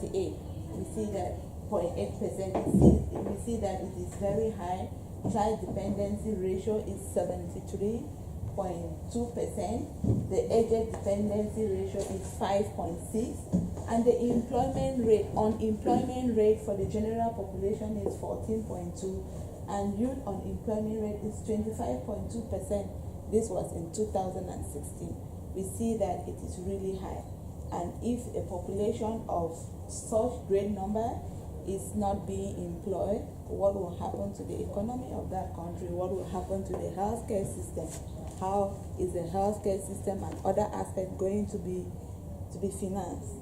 1968, we see that 0.8%. We see that it is very high. Child dependency ratio is 73.2%. The age dependency ratio is 5.6, and the unemployment rate for the general population is 14.2, and youth unemployment rate is 25.2%. This was in 2016. We see that it is really high, and if a population of such great number is not being employed, what will happen to the economy of that country? What will happen to the healthcare system? How is the healthcare system and other aspects going to be financed?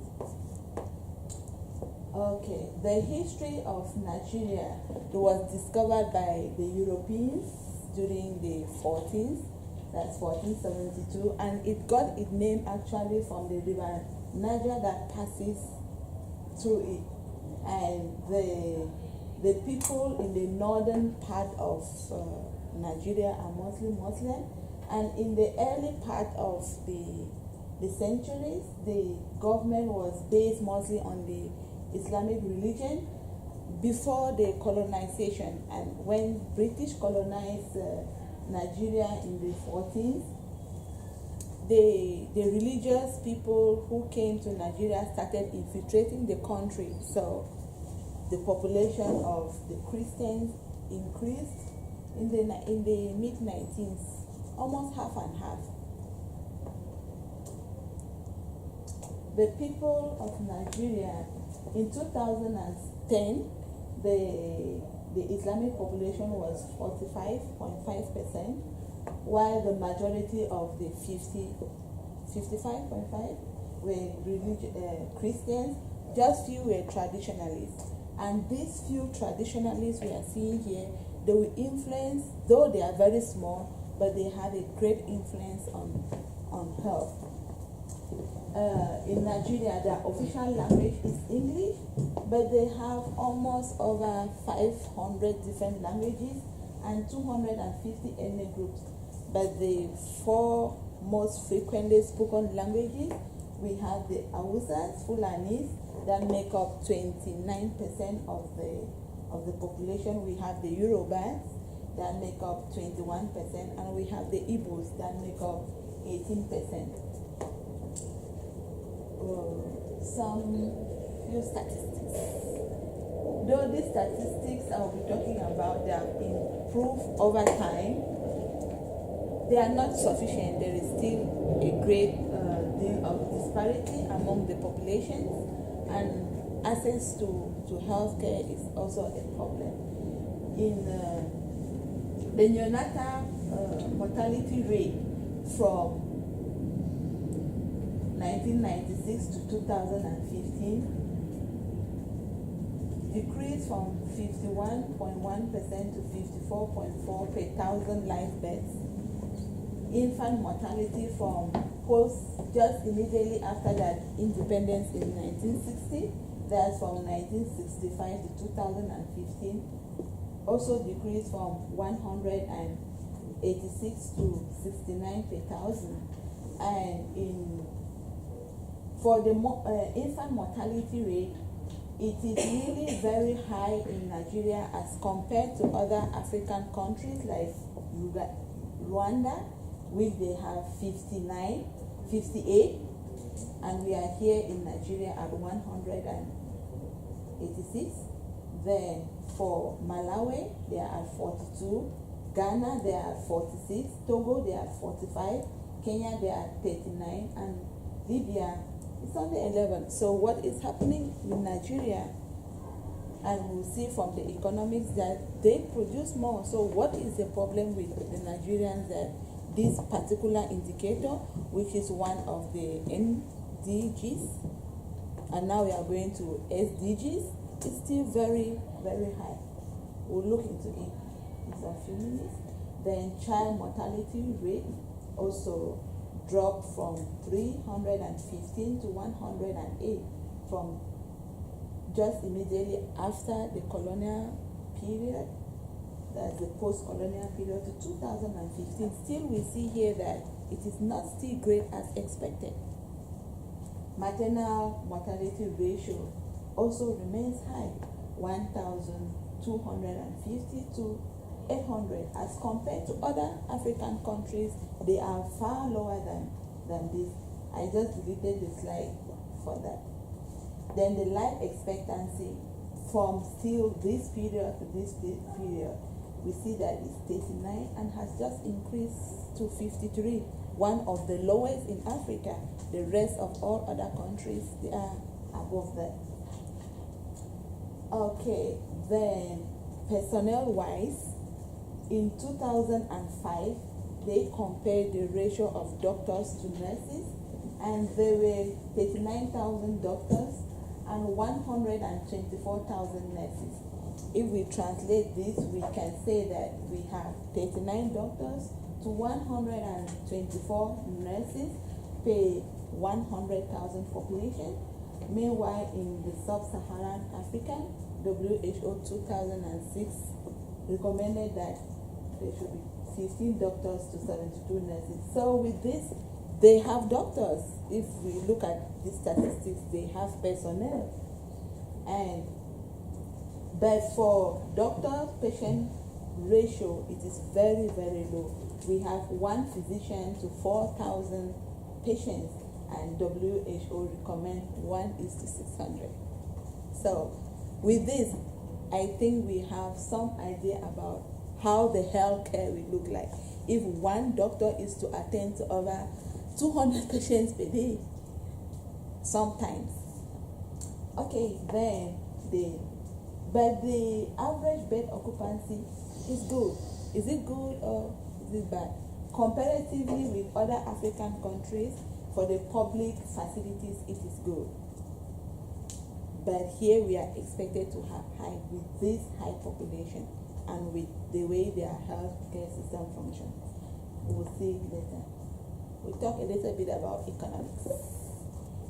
Okay, the history of Nigeria was discovered by the Europeans during the 14th, that's 1472, and it got its name actually from the river Niger that passes through it. And the people in the northern part of Nigeria are mostly Muslim, and in the early part of the centuries, the government was based mostly on the Islamic religion before the colonization. And when British colonized Nigeria in the 14th, the religious people who came to Nigeria started infiltrating the country. So the population of the Christians increased in the mid-19th, almost half and half. The people of Nigeria in 2010, the Islamic population was 45.5%, while the majority of the 55.5 were Christians. Just few were traditionalists, and these few traditionalists we are seeing here, they will influence, though they are very small, but they have a great influence on health. In Nigeria, their official language is English, but they have almost over 500 different languages and 250 ethnic groups. But the four most frequently spoken languages, we have the Hausas, Fulanis, that make up 29% of the population. We have the Yorubas that make up 21%, and we have the Igbos that make up 18%. Some few statistics. Though these statistics I'll be talking about, they have improved over time, they are not sufficient. There is still a great deal of disparity among the populations, and access to healthcare is also a problem. In the neonatal mortality rate from 1996 to 2015 decreased from 51.1% to 54.4 per thousand live births. Infant mortality from just immediately after that independence in 1960, that's from 1965 to 2015, also decreased from 186 to 69 per thousand. And for the infant mortality rate, it is really very high in Nigeria as compared to other African countries like Rwanda, which they have 58, and we are here in Nigeria at 186. Then for Malawi, they are at 42. Ghana, they are at 46. Togo, they are at 45. Kenya, they are at 39. And Libya, it's only 11. So what is happening in Nigeria, and we'll see from the economics that they produce more. So what is the problem with the Nigerians, that this particular indicator, which is one of the NDGs, and now we are going to SDGs, is still very, very high. We'll look into it in a few minutes. Then child mortality rate also dropped from 315 to 108 from just immediately after the colonial period, that's the post-colonial period, to 2015. Still we see here that it is not still great as expected. Maternal mortality ratio also remains high, 1,250 to 800. As compared to other African countries, they are far lower than this. I just deleted the slide for that. Then the life expectancy from still this period to this period, we see that it's 39 and has just increased to 53, one of the lowest in Africa. The rest of all other countries, they are above that. Okay, then personnel-wise, in 2005, they compared the ratio of doctors to nurses, and there were 39,000 doctors and 124,000 nurses. If we translate this, we can say that we have 39 doctors to 124 nurses per 100,000 population. Meanwhile, in the sub-Saharan Africa, WHO 2006 recommended that there should be 15 doctors to 72 nurses. So with this, they have doctors. If we look at the statistics, they have personnel. But for doctor-patient ratio, it is very, very low. We have one physician to 4,000 patients, and WHO recommend 1:600. So with this, I think we have some idea about how the healthcare will look like if one doctor is to attend to over 200 patients per day sometimes. Okay, then but the average bed occupancy is good. Is it good or is it bad? Comparatively with other African countries, for the public facilities, it is good. But here we are expected to have high with this high population and with the way their healthcare system functions. We'll see later. We'll talk a little bit about economics.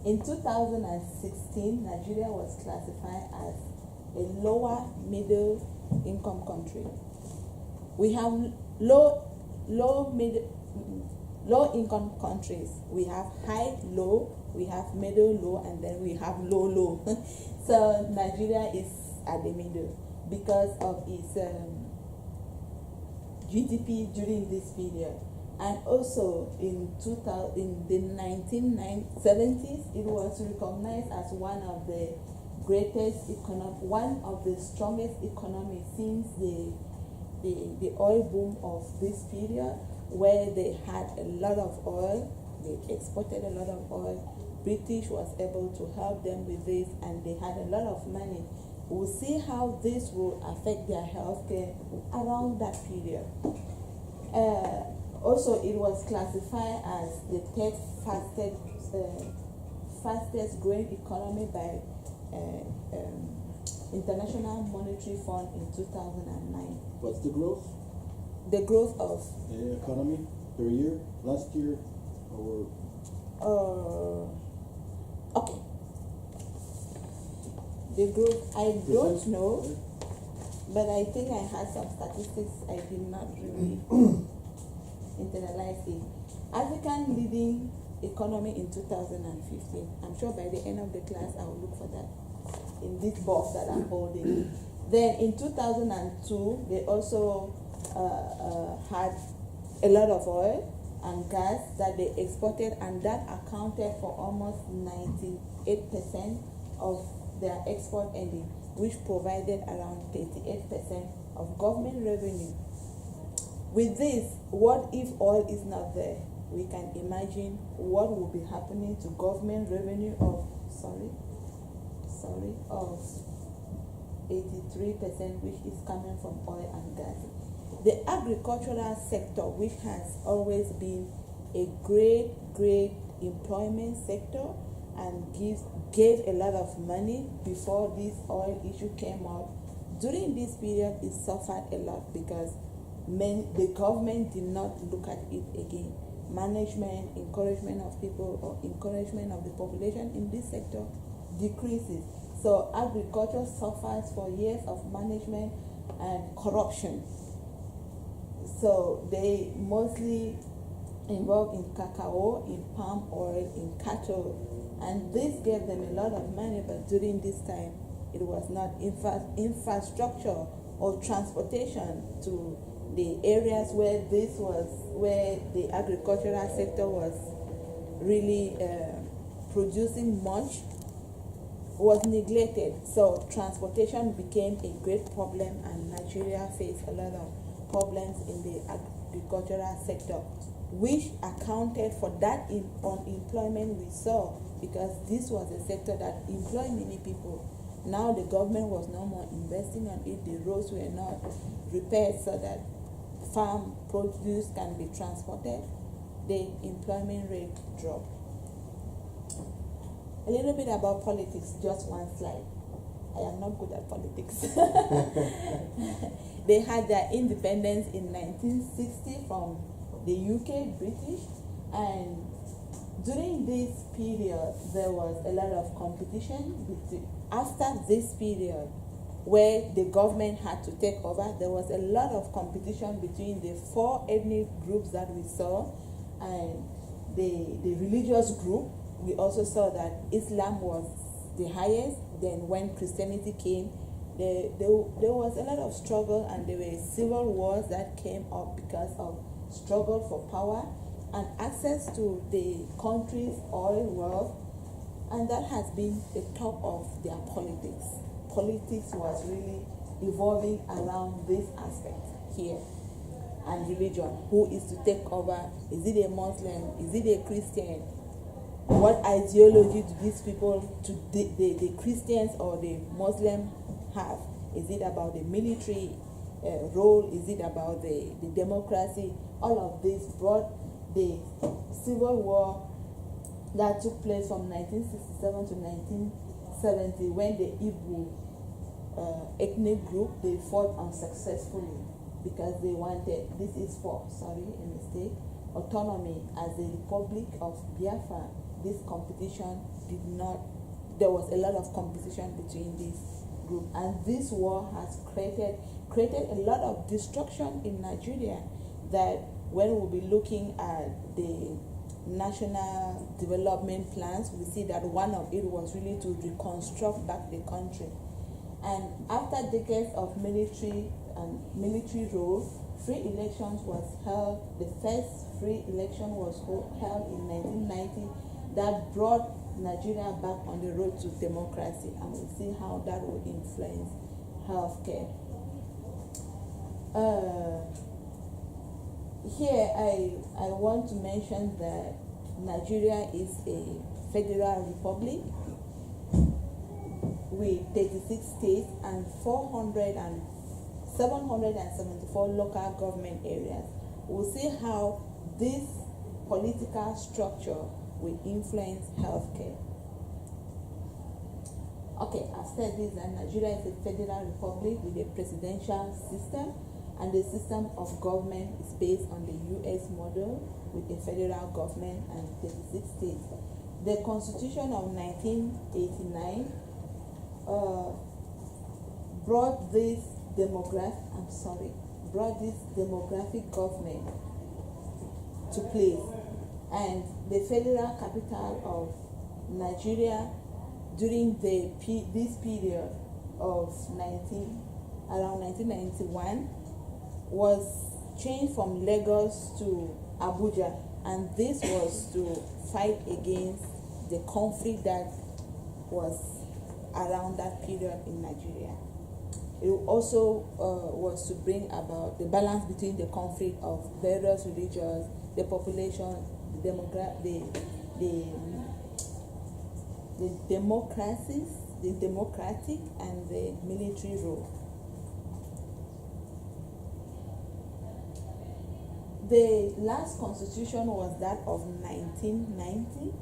In 2016, Nigeria was classified as a lower middle income country. We have low income countries. We have high low, we have middle low, and then we have low. So Nigeria is at the middle because of its GDP during this period. And also in the 1970s, it was recognized as one of the strongest economies since the oil boom of this period, where they had a lot of oil, they exported a lot of oil. British was able to help them with this, and they had a lot of money. We'll see how this will affect their healthcare around that period. Also, it was classified as the third fastest growing economy by International Monetary Fund in 2009. What's the growth? The growth of the economy per year, last year, or? Okay. The growth, I don't know, but I think I had some statistics. I did not really internalize it. African leading economy in 2015. I'm sure by the end of the class I will look for that in this box that I'm holding. Then in 2002, they also had a lot of oil and gas that they exported, and that accounted for almost 98% of their export ending, which provided around 38% of government revenue. With this, what if oil is not there? We can imagine what will be happening to government revenue of 83%, which is coming from oil and gas. The agricultural sector, which has always been a great employment sector and gave a lot of money before this oil issue came up, during this period it suffered a lot because the government did not look at it again. Management, encouragement of people, or encouragement of the population in this sector decreases. So agriculture suffers for years of management and corruption. So they mostly involved in cacao, in palm oil, in cattle, and this gave them a lot of money, but during this time it was not infrastructure or transportation to the areas where the agricultural sector was really producing much, was neglected. So transportation became a great problem, and Nigeria faced a lot of problems in the agricultural sector, which accounted for that unemployment we saw, because this was a sector that employed many people. Now the government was no more investing on it. The roads were not repaired so that farm produce can be transported. The employment rate dropped. A little bit about politics, just one slide. I am not good at politics. They had their independence in 1960 from the UK, British, and during this period there was a lot of competition. After this period, where the government had to take over, there was a lot of competition between the four ethnic groups that we saw, and the religious group. We also saw that Islam was the highest. Then when Christianity came, there was a lot of struggle, and there were civil wars that came up because of struggle for power and access to the country's oil wealth, and that has been the top of their politics. Politics was really evolving around this aspect here, and religion. Who is to take over? Is it a Muslim? Is it a Christian? What ideology do these people, the Christians or the Muslim, have? Is it about the military role? Is it about the democracy? All of this brought the civil war that took place from 1967 to 1970, when the Igbo ethnic group, they fought unsuccessfully because they wanted, autonomy as the Republic of Biafra. This competition there was a lot of competition between these groups, and this war has created a lot of destruction in Nigeria, that when we'll be looking at the national development plans, we see that one of it was really to reconstruct back the country. And after decades of military rule, free elections was held. The first free election was held in 1990. That brought Nigeria back on the road to democracy, and we'll see how that will influence healthcare. Here I want to mention that Nigeria is a federal republic with 36 states and 774 local government areas. We'll see how this political structure will influence healthcare. Okay, I've said this, that Nigeria is a federal republic with a presidential system, and the system of government is based on the US model with a federal government and 36 states. The Constitution of 1989 brought this demographic government to place, and the federal capital of Nigeria during this period of around 1991 was changed from Lagos to Abuja, and this was to fight against the conflict that was around that period in Nigeria. It also was to bring about the balance between the conflict of various religions, the population, the democratic and the military role. The last constitution was that of 1990,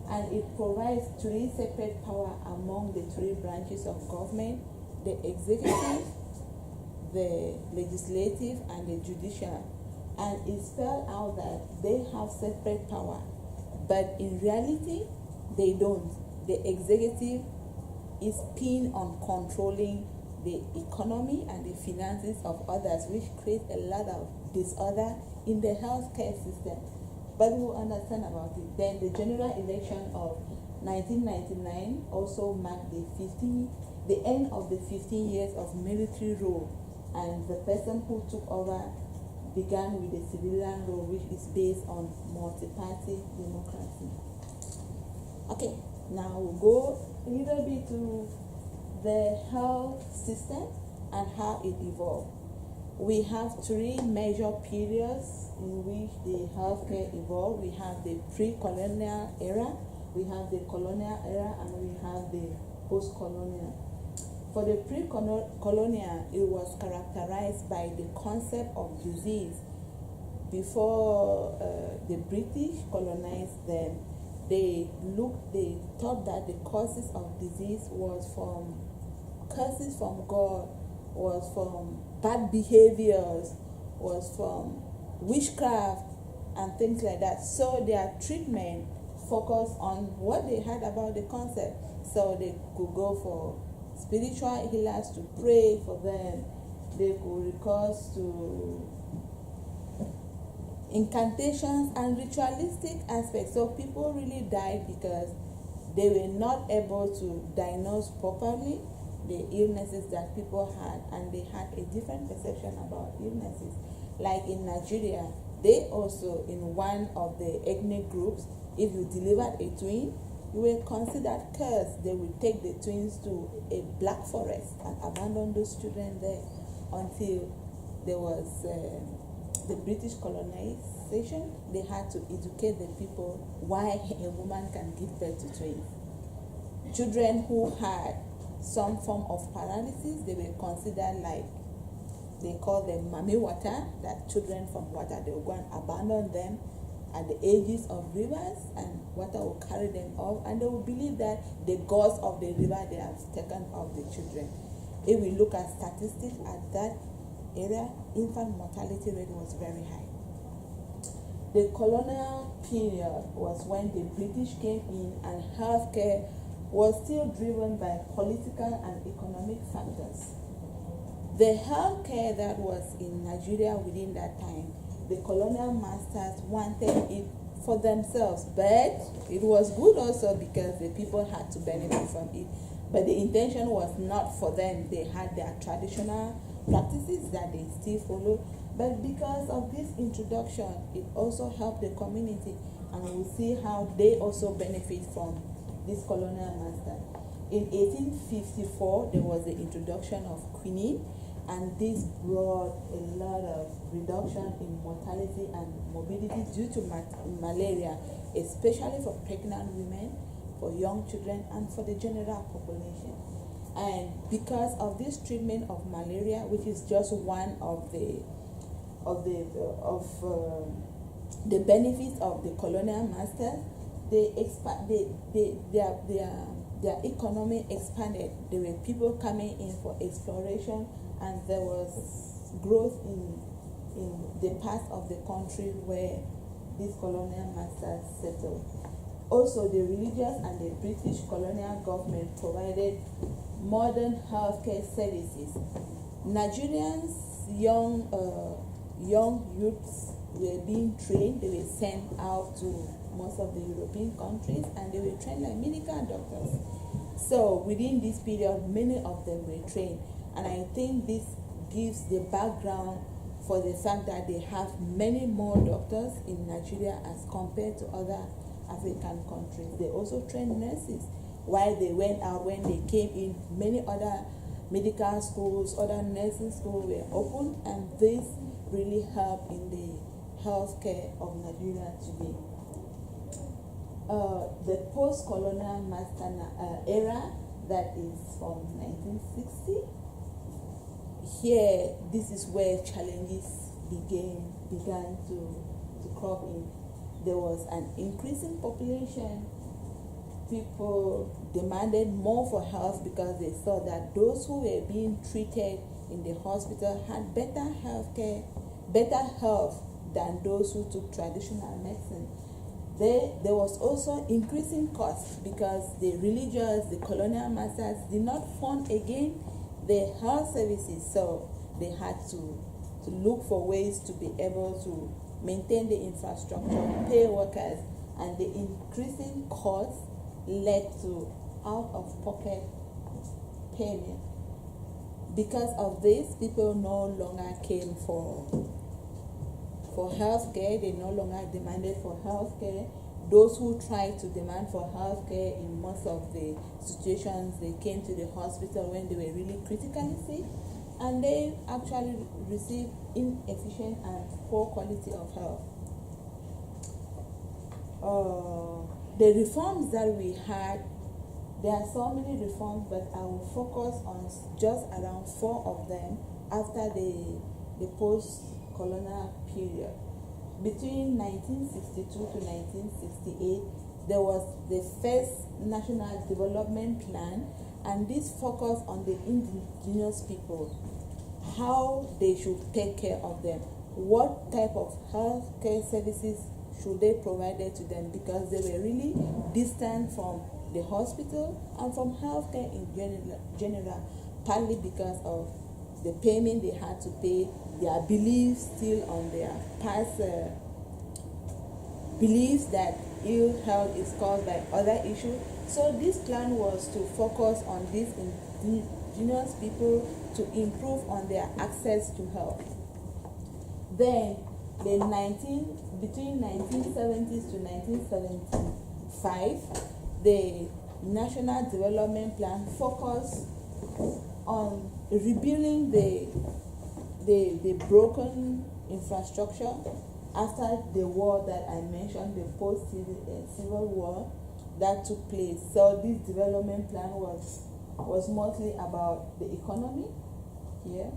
and it provides three separate powers among the three branches of government: the executive, the legislative, and the judicial. And it spelled out that they have separate power, but in reality they don't. The executive is keen on controlling the economy and the finances of others, which creates a lot of disorder in the healthcare system. But we'll understand about it. Then the general election of 1999 also marked the end of the 15 years of military rule, and the person who took over began with a civilian rule, which is based on multi-party democracy. Okay, now we'll go a little bit to the health system and how it evolved. We have three major periods in which the healthcare evolved. We have the pre-colonial era, we have the colonial era, and we have the post-colonial. For the pre-colonial, it was characterized by the concept of disease. Before the British colonized them, they thought that the causes of disease was from curses from God, was from bad behaviors, was from witchcraft and things like that. So their treatment focused on what they had about the concept. So they could go for spiritual healers to pray for them. They could recourse to incantations and ritualistic aspects. So people really died because they were not able to diagnose properly the illnesses that people had, and they had a different perception about illnesses. Like in Nigeria, they also, in one of the ethnic groups, if you delivered a twin, you were considered cursed. They would take the twins to a black forest and abandon those children there until there was the British colonization. They had to educate the people why a woman can give birth to twins. Children who had some form of paralysis, they were considered like, they call them mami water, that children from water, they will go and abandon them at the edges of rivers, and water will carry them off, and they will believe that the gods of the river, they have taken off the children. If we look at statistics at that area, infant mortality rate was very high. The colonial period was when the British came in, and healthcare was still driven by political and economic factors. The healthcare that was in Nigeria within that time, the colonial masters wanted it for themselves, but it was good also because the people had to benefit from it. But the intention was not for them. They had their traditional practices that they still follow, but because of this introduction, it also helped the community, and we'll see how they also benefit from this colonial master. In 1854, there was the introduction of quinine, and this brought a lot of reduction in mortality and morbidity due to malaria, especially for pregnant women, for young children, and for the general population. And because of this treatment of malaria, which is just one of the benefits of the colonial masters, their economy expanded. There were people coming in for exploration, and there was growth in the parts of the country where these colonial masters settled. Also, the religious and the British colonial government provided modern healthcare services. Nigerians, young youths were being trained. They were sent out to most of the European countries, and they were trained like medical doctors. So within this period, many of them were trained, and I think this gives the background for the fact that they have many more doctors in Nigeria as compared to other African countries. They also trained nurses. While they went out, when they came in, many other medical schools, other nursing schools were opened, and this really helped in the healthcare of Nigeria today. The post-colonial master era, that is from 1960. Here, this is where challenges began to crop in. There was an increasing population. People demanded more for health because they saw that those who were being treated in the hospital had better health than those who took traditional medicine. There was also increasing costs because the colonial masters did not fund again the health services, so they had to look for ways to be able to maintain the infrastructure, pay workers, and the increasing costs led to out-of-pocket payment. Because of this, people no longer came for health care. They no longer demanded for health care. Those who tried to demand for health care, in most of the situations, they came to the hospital when they were really critically sick, and they actually received inefficient and poor quality of health. The reforms that we had, there are so many reforms, but I will focus on just around 4 of them after the post-colonial period. Between 1962 to 1968, there was the first National Development Plan, and this focused on the indigenous people, how they should take care of them, what type of health care services should they provide to them, because they were really distant from the hospital and from healthcare in general, partly because of the payment they had to pay, their beliefs still on their past beliefs that ill health is caused by other issues. So this plan was to focus on these indigenous people to improve on their access to health. Then between 1970s to 1975, the National Development Plan focused on rebuilding the broken infrastructure after the war that I mentioned, the post-civil war that took place. So this development plan was mostly about the economy here,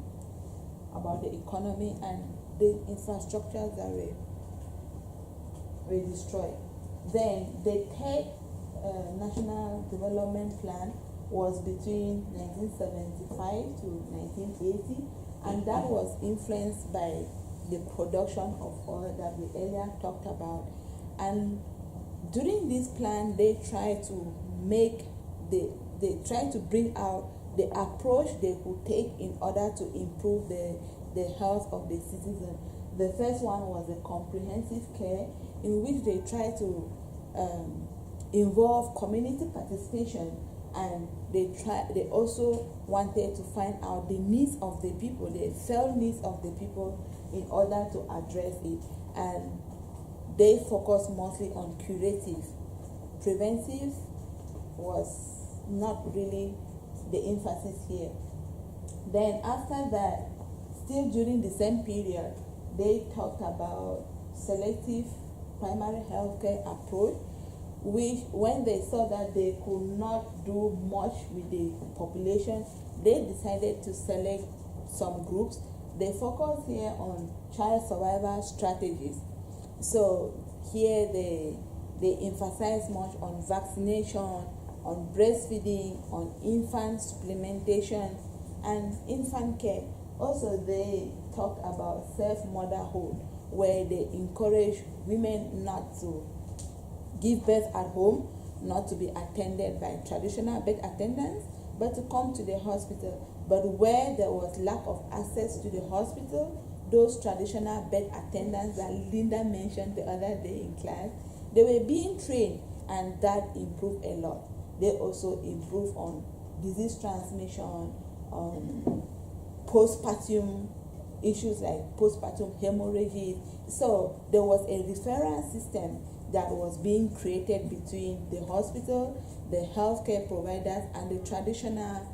about the economy and the infrastructures that were destroyed. Then the third National Development Plan was between 1975 to 1980, and that was influenced by the production of oil that we earlier talked about. And during this plan, they tried to bring out the approach they could take in order to improve the health of the citizen. The first one was the comprehensive care, in which they tried to involve community participation, and they also wanted to find out the needs of the people, the felt needs of the people, in order to address it. And they focused mostly on curative. Preventive was not really the emphasis here. Then after that, still during the same period, they talked about selective primary healthcare approach, which when they saw that they could not do much with the population, they decided to select some groups. They focus here on child survival strategies. So here they emphasize much on vaccination, on breastfeeding, on infant supplementation, and infant care. Also, they talk about self-motherhood, where they encourage women not to give birth at home, not to be attended by traditional birth attendants, but to come to the hospital. But where there was lack of access to the hospital, those traditional birth attendants that Linda mentioned the other day in class, they were being trained, and that improved a lot. They also improved on disease transmission, on postpartum issues like postpartum hemorrhages. So there was a referral system that was being created between the hospital, the healthcare providers, and the traditional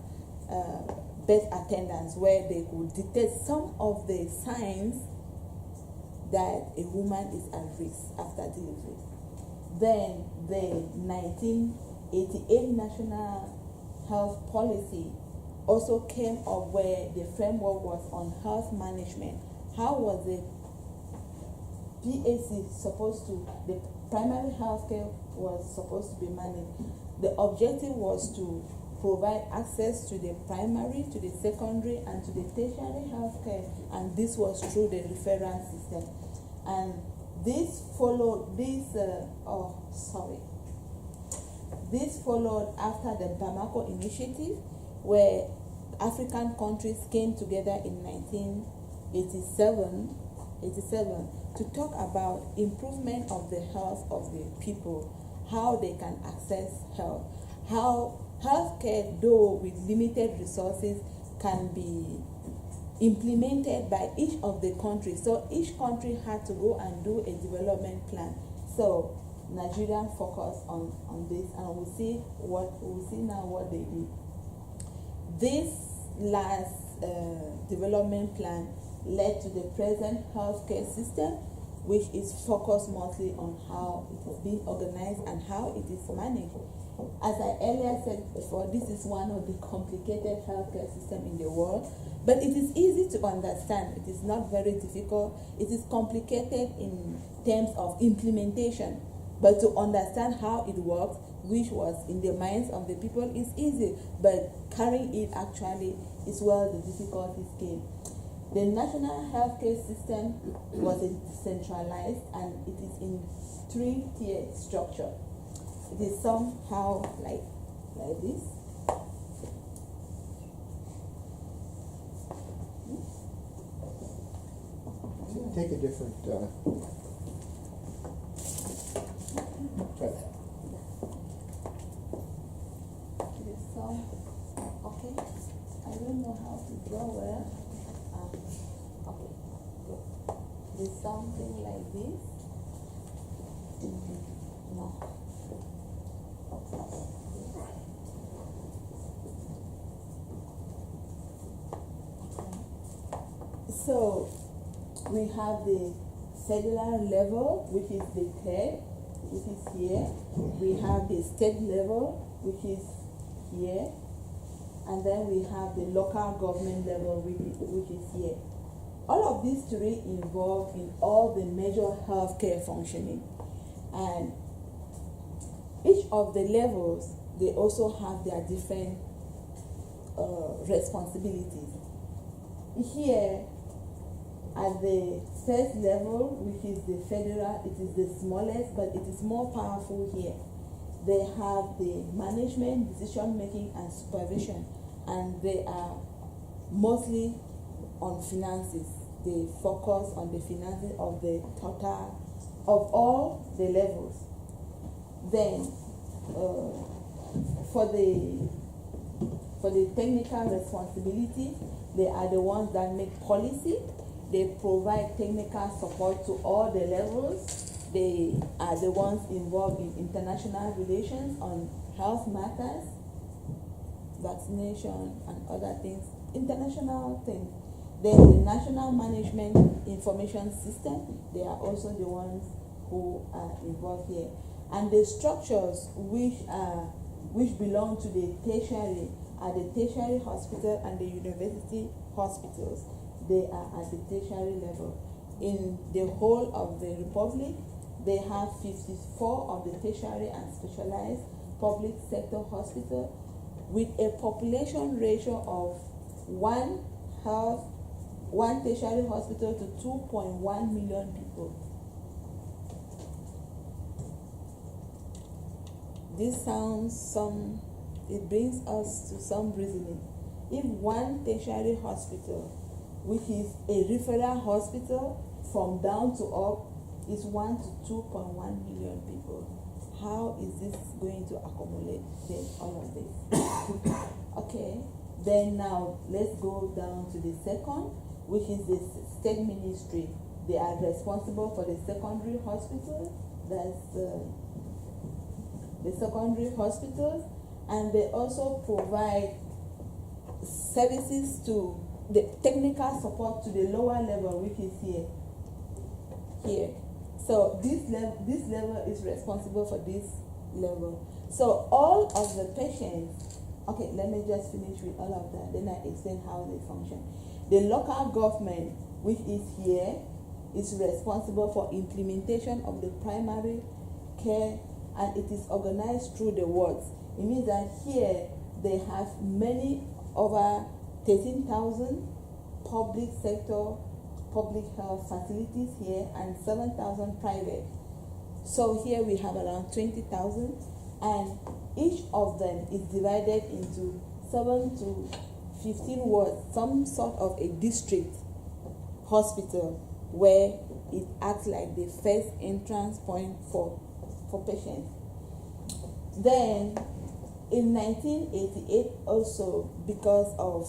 birth attendants, where they could detect some of the signs that a woman is at risk after delivery. Then the 1988 National Health Policy also came up, where the framework was on health management. How was the PAC supposed to, the primary health care was supposed to be managed? The objective was to provide access to the primary, to the secondary, and to the tertiary health care, and this was through the referral system. And this followed after the Bamako Initiative, where African countries came together in 1987 to talk about improvement of the health of the people, how they can access health, how healthcare, though with limited resources, can be implemented by each of the countries. So each country had to go and do a development plan. So Nigeria focused on this, and we'll see now what they did. This last development plan led to the present healthcare system, which is focused mostly on how it is being organized and how it is managed. As I earlier said before, this is one of the complicated healthcare systems in the world, but it is easy to understand. It is not very difficult. It is complicated in terms of implementation, but to understand how it works, which was in the minds of the people, is easy, but carrying it actually is where the difficulties came. The national healthcare system was decentralized, and it is in 3-tier structure. It is somehow like this. Take a different, It is some, okay. I don't know how to draw well. Okay, good. It is something like this. No. So we have the federal level, which is the third, which is here. We have the state level, which is here, and then we have the local government level, which is here. All of these three involved in all the major healthcare functioning, and each of the levels, they also have their different responsibilities. Here, at the first level, which is the federal, it is the smallest, but it is more powerful here. They have the management, decision making, and supervision, and they are mostly on finances. They focus on the finances of the total of all the levels. Then, for the technical responsibility, they are the ones that make policy. They provide technical support to all the levels. They are the ones involved in international relations on health matters, vaccination, and other things, international things. Then the National Management Information System, they are also the ones who are involved here. And the structures which belong to the tertiary are the tertiary hospital and the university hospitals. They are at the tertiary level. In the whole of the republic, they have 54 of the tertiary and specialized public sector hospitals with a population ratio of one tertiary hospital to 2.1 million people. This it brings us to some reasoning. If one tertiary hospital, which is a referral hospital from down to up, is 1 to 2.1 million people, how is this going to accommodate all of this? Okay, then now let's go down to the second, which is the state ministry. They are responsible for the secondary hospital, that's the secondary hospitals, and they also provide services to the technical support to the lower level, which is here. So this level is responsible for this level. So all of the patients, okay, let me just finish with all of that, then I explain how they function. The local government, which is here, is responsible for implementation of the primary care, and it is organized through the wards. It means that here they have over 13,000 public sector, public health facilities here, and 7,000 private. So here we have around 20,000, and each of them is divided into 7 to 15 wards, some sort of a district hospital, where it acts like the first entrance point for patients. Then in 1988 also, because of